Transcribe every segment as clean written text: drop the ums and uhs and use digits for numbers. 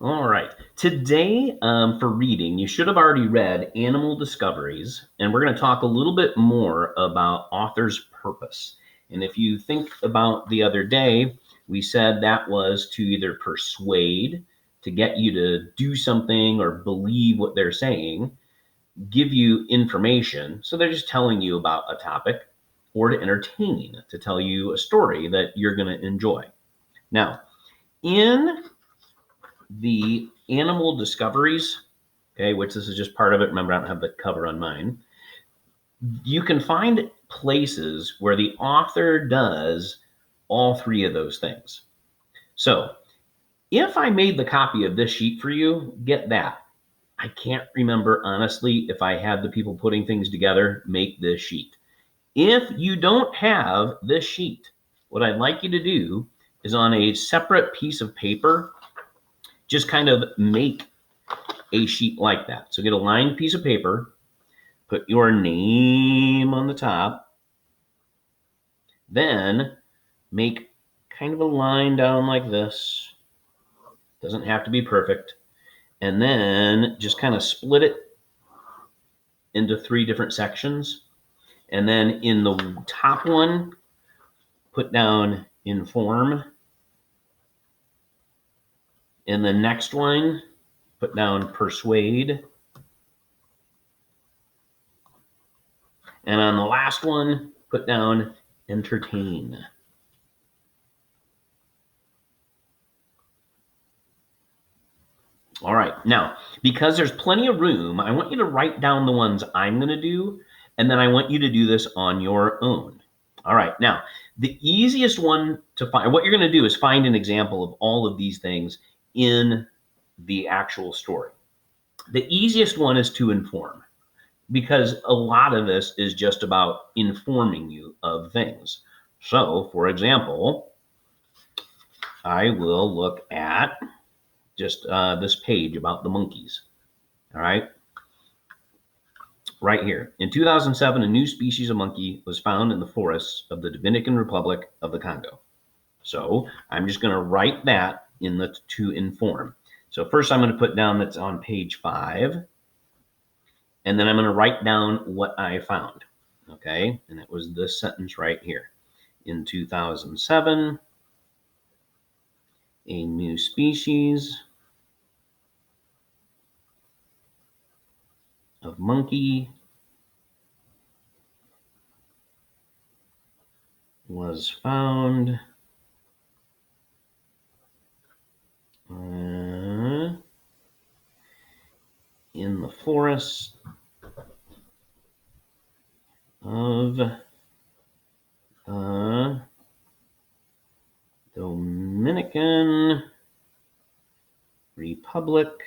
All right. Today, for reading, you should have already read Animal Discoveries, and we're going to talk a little bit more about author's purpose. And if you think about the other day, we said that was to either persuade, to get you to do something or believe what they're saying, give you information, so they're just telling you about a topic, or to entertain, to tell you a story that you're going to enjoy. Now, in the Animal Discoveries, okay, which this is just part of it. Remember, I don't have the cover on mine. You can find places where the author does all three of those things. So if I made the copy of this sheet for you, get that. I can't remember honestly if I had the people putting things together make this sheet. If you don't have this sheet, what I'd like you to do is on a separate piece of paper, just kind of make a sheet like that. So get a lined piece of paper, put your name on the top, then make kind of a line down like this. Doesn't have to be perfect. And then just kind of split it into three different sections. And then in the top one, put down inform. In the next one, put down persuade. And on the last one, put down entertain. All right. Now, because there's plenty of room, I want you to write down the ones I'm going to do, and then I want you to do this on your own. All right. Now, the easiest one to find, what you're going to do is find an example of all of these things in the actual story. The easiest one is to inform, because a lot of this is just about informing you of things. So, for example, I will look at just this page about the monkeys. All right. Right here. In 2007, a new species of monkey was found in the forests of the Dominican Republic of the Congo. So I'm just going to write that in the to inform. So first I'm going to put down that's on page 5, and then I'm going to write down what I found. Okay, and it was this sentence right here. In 2007, a new species of monkey was found in the forest of Dominican Republic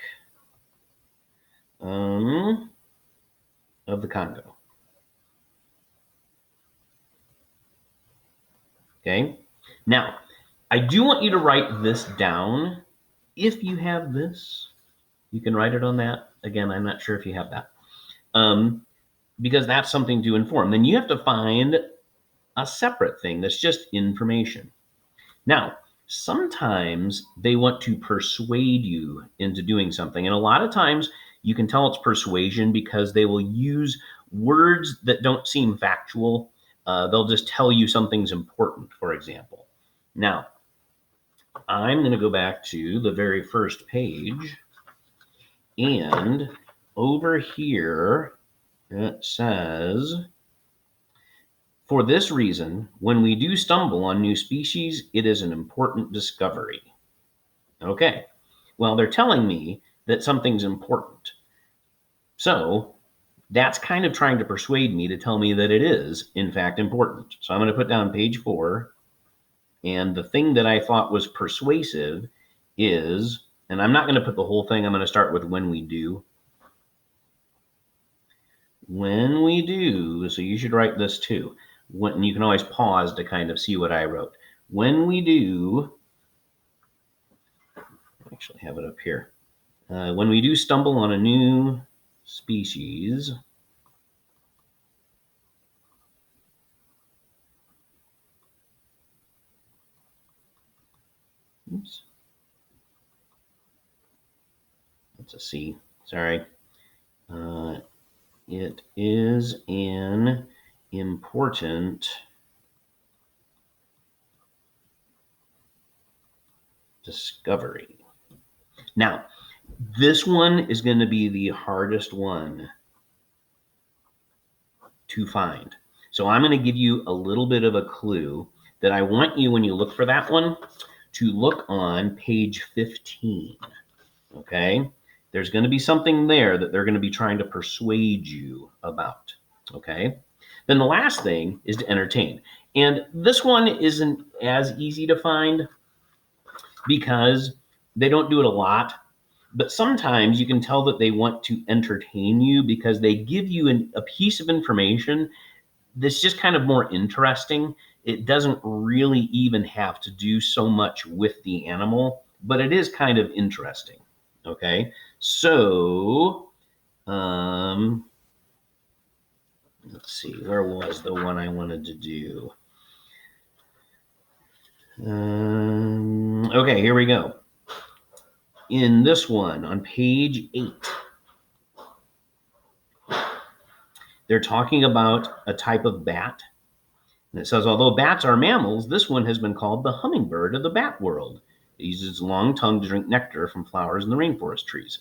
of the Congo. Okay. Now, I do want you to write this down. If you have this, you can write it on that. Again, I'm not sure if you have that. Because that's something to inform. Then you have to find a separate thing that's just information. Now, sometimes they want to persuade you into doing something. And a lot of times you can tell it's persuasion because they will use words that don't seem factual. They'll just tell you something's important, for example. Now, I'm going to go back to the very first page. And over here, it says, for this reason, when we do stumble on new species, it is an important discovery. Okay, well, they're telling me that something's important. So that's kind of trying to persuade me to tell me that it is, in fact, important. So I'm going to put down page 4. And the thing that I thought was persuasive is, and I'm not going to put the whole thing, I'm going to start with when we do. When we do, so you should write this too. When, you can always pause to kind of see what I wrote. When we do, I actually have it up here. When we do stumble on a new species, oops. It's a C. Sorry. It is an important discovery. Now, this one is going to be the hardest one to find. So I'm going to give you a little bit of a clue that I want you, when you look for that one, to look on page 15. Okay? There's going to be something there that they're going to be trying to persuade you about. Okay? Then the last thing is to entertain. And this one isn't as easy to find because they don't do it a lot. But sometimes you can tell that they want to entertain you because they give you a piece of information that's just kind of more interesting. It doesn't really even have to do so much with the animal, but it is kind of interesting. Okay, so let's see, where was the one I wanted to do? Okay, here we go. In this one, on page 8, they're talking about a type of bat. And it says, although bats are mammals, this one has been called the hummingbird of the bat world. It uses its long tongue to drink nectar from flowers in the rainforest trees.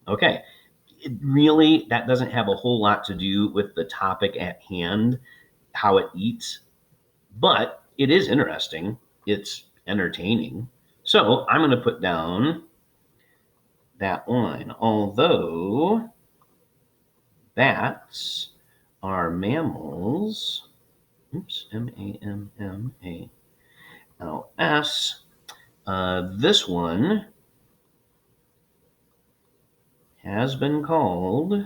Okay, that doesn't have a whole lot to do with the topic at hand, how it eats, but it is interesting. It's entertaining. So I'm going to put down that one. Although bats are mammals, oops, mammals, this one has been called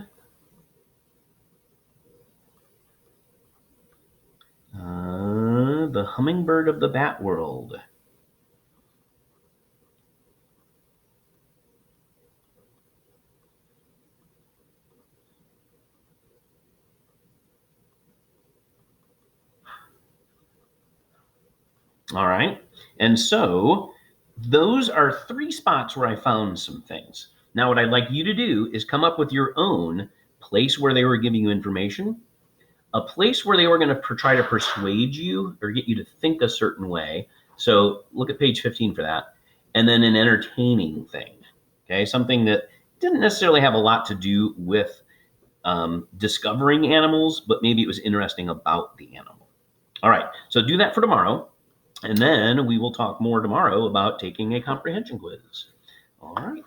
the hummingbird of the bat world. All right. And so those are 3 spots where I found some things. Now, what I'd like you to do is come up with your own place where they were giving you information, a place where they were going to try to persuade you or get you to think a certain way. So look at page 15 for that. And then an entertaining thing. Okay. Something that didn't necessarily have a lot to do with discovering animals, but maybe it was interesting about the animal. All right. So do that for tomorrow. And then we will talk more tomorrow about taking a comprehension quiz. All right.